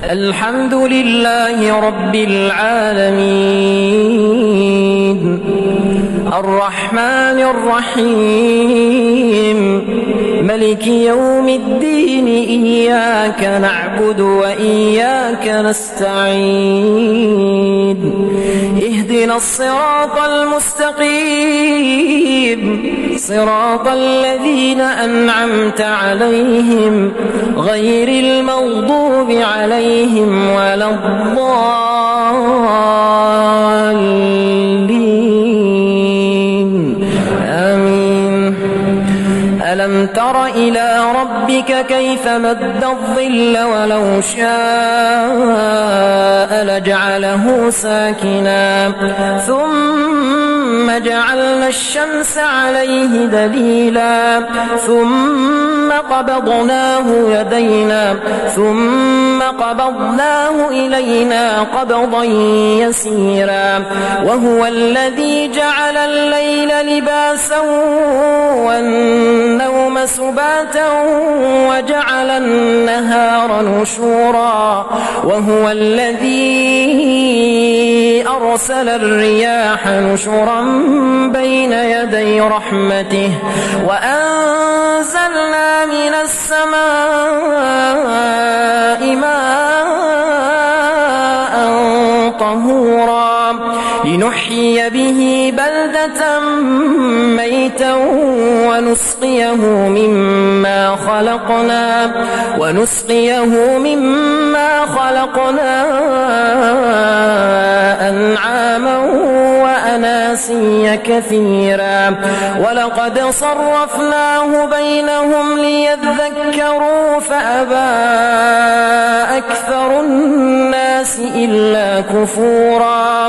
الحمد لله رب العالمين الرحمن الرحيم ملك يوم الدين إياك نعبد وإياك نستعين اهدنا الصراط المستقيم صراط الذين أنعمت عليهم غير المغضوب عليهم ولا الضالين آمين. ألم تر إلى ربك كيف مد الظل ولو شاء لجعله ساكنا ثم جعلنا الشمس عليه دليلا ثم قبضناه إلينا قبضا يسيرا وهو الذي جعل الليل لباسا والنوم سباتا وجعل النهار نشورا وهو الذي أرسل الرياح نشرا بين يدي رحمته وأنزلنا من السماء ماء طهورا لنحيي به بلدة ميتا ونسقيه مما خلقنا أنعاما وأناسيا كثيرا ولقد صرفناه بينهم ليذكروا فأبى أكثر الناس إلا كفورا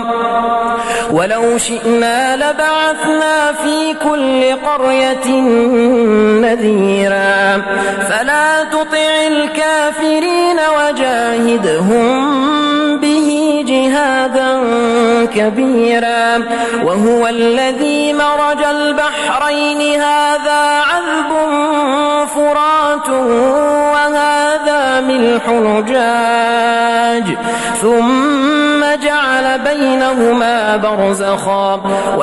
ولو شئنا لبعثنا في كل قرية نذيرا فلا تطع الكافرين وجاهدهم به جهادا كبيرا وهو الذي مرج البحرين هذا عذب فرات وهذا ملح نجاج ثم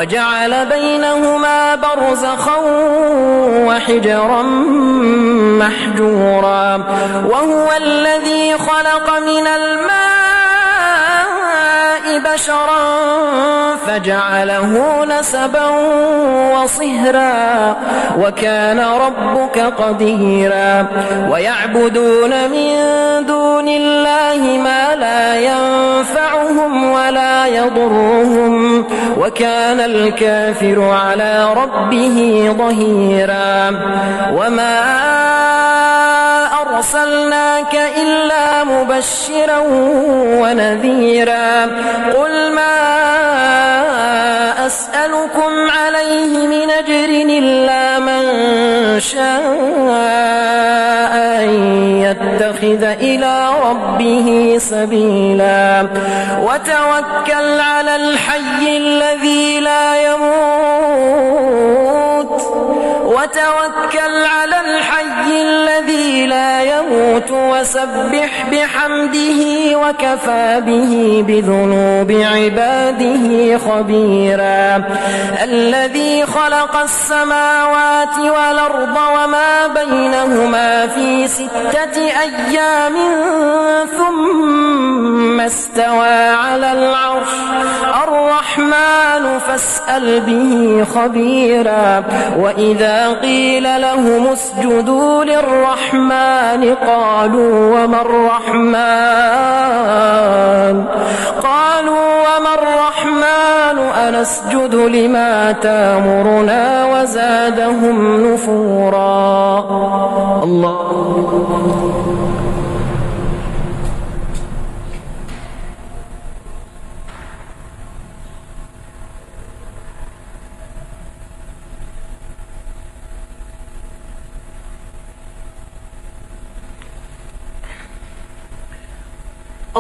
جعل بينهما برزخا وحجرا محجورا وهو الذي خلق من الماء بشرا فجعله نسبا وصهرا وكان ربك قديرا ويعبدون من دون الله ما لا ينفعهم ولا يضرهم وكان الكافر على ربه ظهيرا وما أرسلناك إلا مبشرا ونذيرا قل ما أسألكم عليه من أجر إلا من شاء أن يتخذ إلى ربه سبيلا وتوكل على الحي الذي لا يموت وسبح بحمده وكفى به بذنوب عباده خبيرا الذي خلق السماوات والأرض وما بينهما في 6 أيام ثم استوى على العرش الرحمن فاسأل به خبيرا وإذا قيل لهم اسجدوا للرحمن قالوا وما الرحمن أنسجد لما تأمرنا وزادهم نفورا الله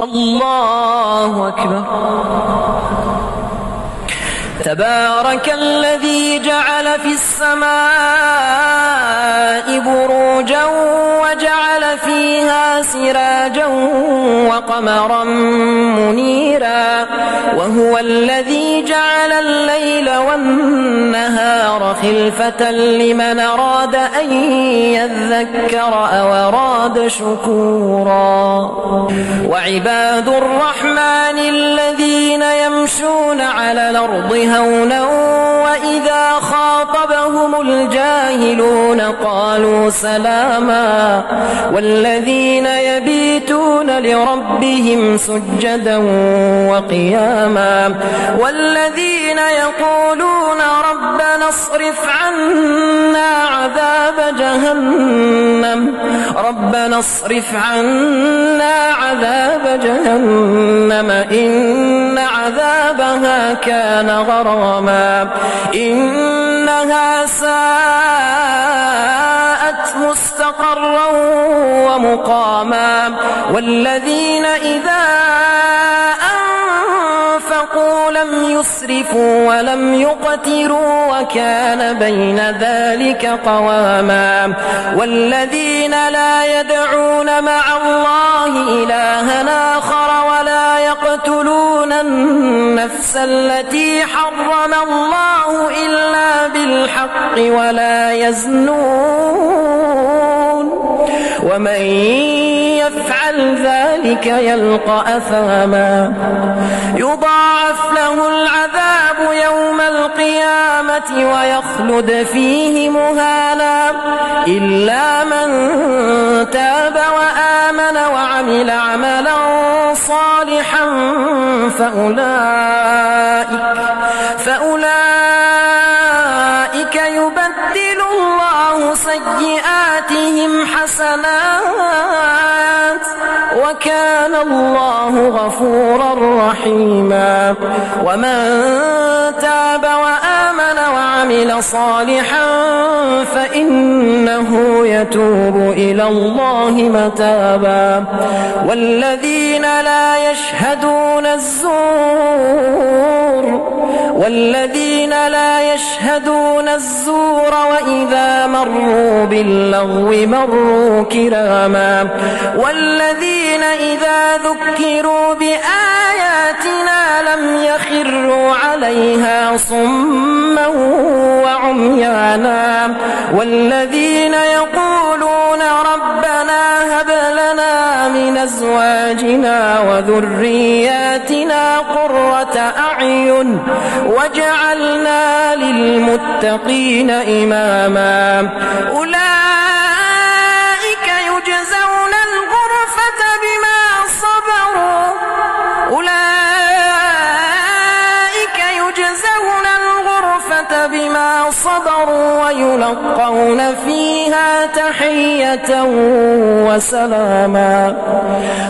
الله أكبر. تبارك الذي جعل في السماء بروجا وجعل فيها عليها سراجا وقمرا منيرا وهو الذي جعل الليل والنهار خلفة لمن أراد أن يذكر أو أراد شكورا وعباد الرحمن الذين يمشون على الأرض هونا وإذا خاطبهم الجاهلون قالوا سلاما والذين يبيتون لربهم سجدا وقياما والذين يقولون ربنا اصرف عنا عذاب جهنم إن عذابها كان غراما إنها ساءت مستقرا ومقاما والذين إذا أنفقوا لم يسرفوا ولم يقتروا وكان بين ذلك قواما والذين لا يدعون مع الله إلها آخر ولا يقتلون النفس التي حرم الله إلا بالحق ولا يزنون ومن يفعل ذلك يلقى أثاما يضاعف له العذاب يوم القيامة ويخلد فيه مهانا إلا من تاب وآمن وعمل عملا صالحا فأولئك يبدل الله سيئاتهم حسنات وكان الله غفورا رحيما ومن تاب وآمن وعمل صالحا فإنه يتوب إلى الله متابا والذين لا يشهدون الزور وإذا مروا باللغو مروا كراما والذين إذا ذكروا بآياتنا لم يخروا عليها صما وعميانا والذين يقولون ربنا هب لنا من أزواجنا وذرياتنا قرة أعين واجعلنا للمتقين إماما أولئك يجزون الغرفة بما صبروا ويلقون فيها تحية وسلاما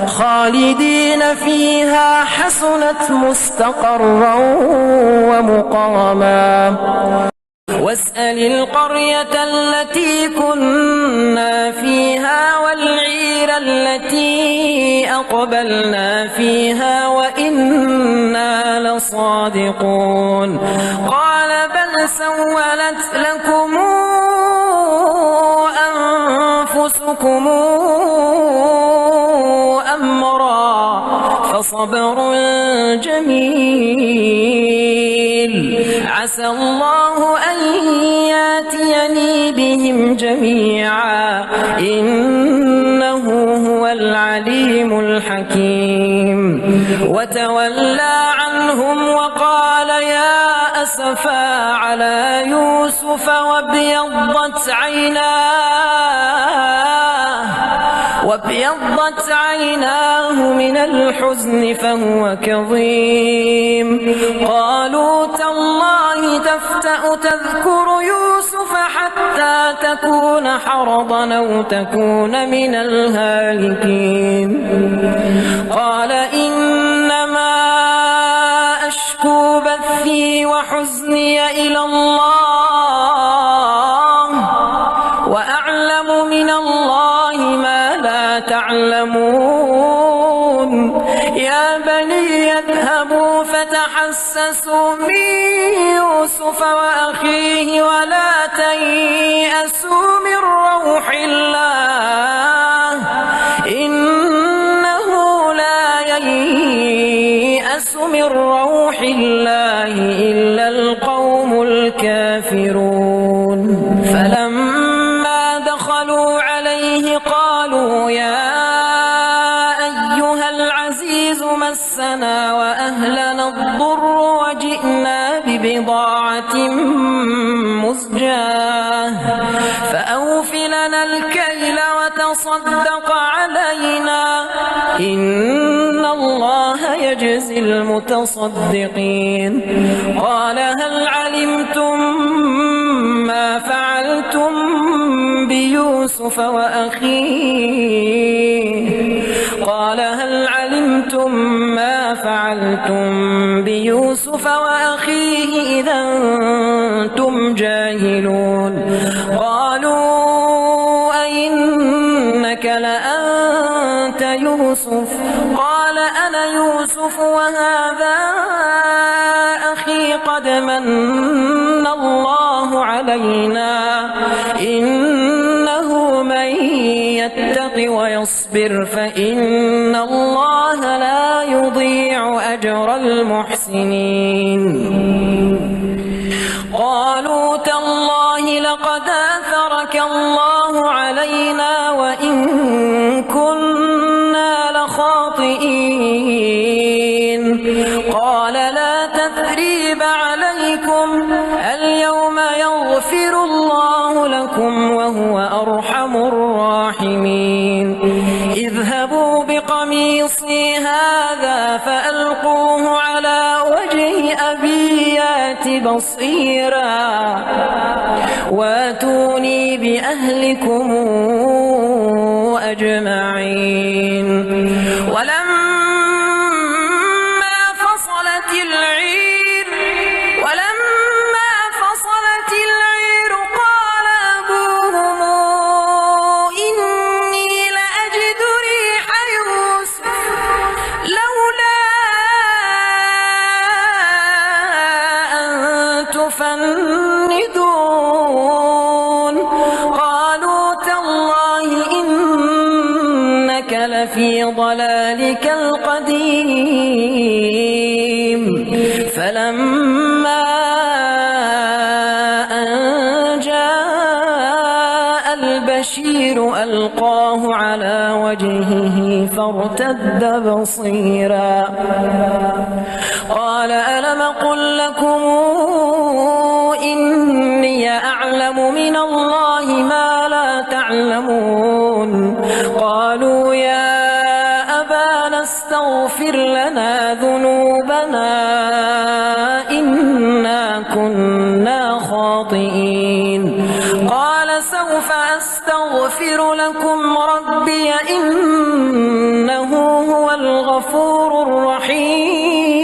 خالدين فيها حسنت مستقرا ومقاما واسأل القرية التي كنا فيها والعير التي أقبلنا فيها وإنا لصادقون قال بل سولت لكم أنفسكم أمرا فصبر جميل عسى الله أن ياتيني بهم جميعا إنه هو العليم الحكيم وتولى عنهم وقال يا أسفا على يوسف وابيضت عيناه من الحزن فهو كظيم قالوا تالله تفتأ تذكر يوسف حتى تكون حرضا أو تكون من الهالكين قال إنما أشكو بثي وحزني إلى الله وأعلم من الله ما لا تعلمون يا بني اذهبوا فتحسسوا من يوسف وأخيه ولا تيأسوا من روح الله ييأس من روح الله إلا القوم الكافرون فلما دخلوا عليه قالوا يا أيها العزيز مسنا وأهلنا الضر وجئنا ببضاعة مزجاة فأوف لنا الكيل وتصدق علينا إن الله يجزي المتصدقين قال هل علمتم ما فعلتم بيوسف وأخيه قال هل علمتم ما فعلتم بيوسف وأخيه إذا أنتم جاهلون قالوا أئنك لأنت يوسف قال أنا يوسف وهذا أخي قد من الله علينا إنه من يتق ويصبر فإن الله لا يضيع أجر المحسنين قالوا تالله لقد آثرك الله علينا وإن كنا لخاطئين قال لا تثريب عليكم اليوم يغفر الله لكم وهو أرحم الراحمين اذهبوا بقميصي هذا فألقوه على وجه أبي يأت بصيرا واتوني بأهلكم أجمعين ولما فصلت العير قال أبوهم إني لأجد ريح يوسف لولا أن تفندون قالوا تالله إنك لفي ضلالك القديم فلما أن جاء البشير ألقاه على وجهه فارتد بصيرا قال ألم قل لكم إني أعلم من الله ما لا تعلمون قالوا يا أبانا استغفر لنا ذنوبنا إنا كنا خاطئين قال سوف أستغفر لكم ربي إنه هو الغفور الرحيم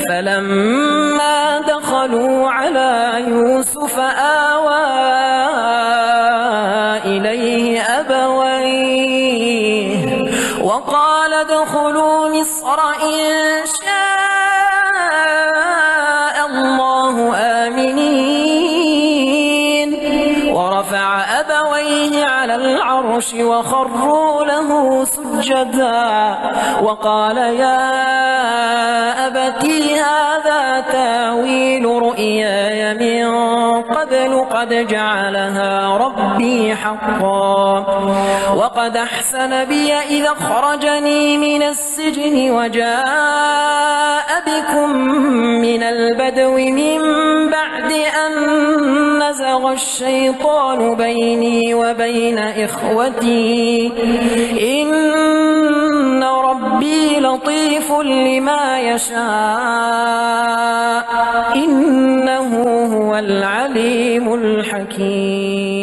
فلما دخلوا على يوسف آوى إليه أبويه وقال ادخلوا مصر إن شاء الله آمنين ورفع أبويه على العرش وخروا له سجدا وقال يا أبتي هذا تاويل رؤياي من قبل قد جعلها ربي حقا وقد أحسن بي إذا أخرجني من السجن وجاء بكم من البدو من بعد أن نزغ الشيطان بيني وبين إخوتي إن ربي لطيف لما يشاء إنه هو العليم الحكيم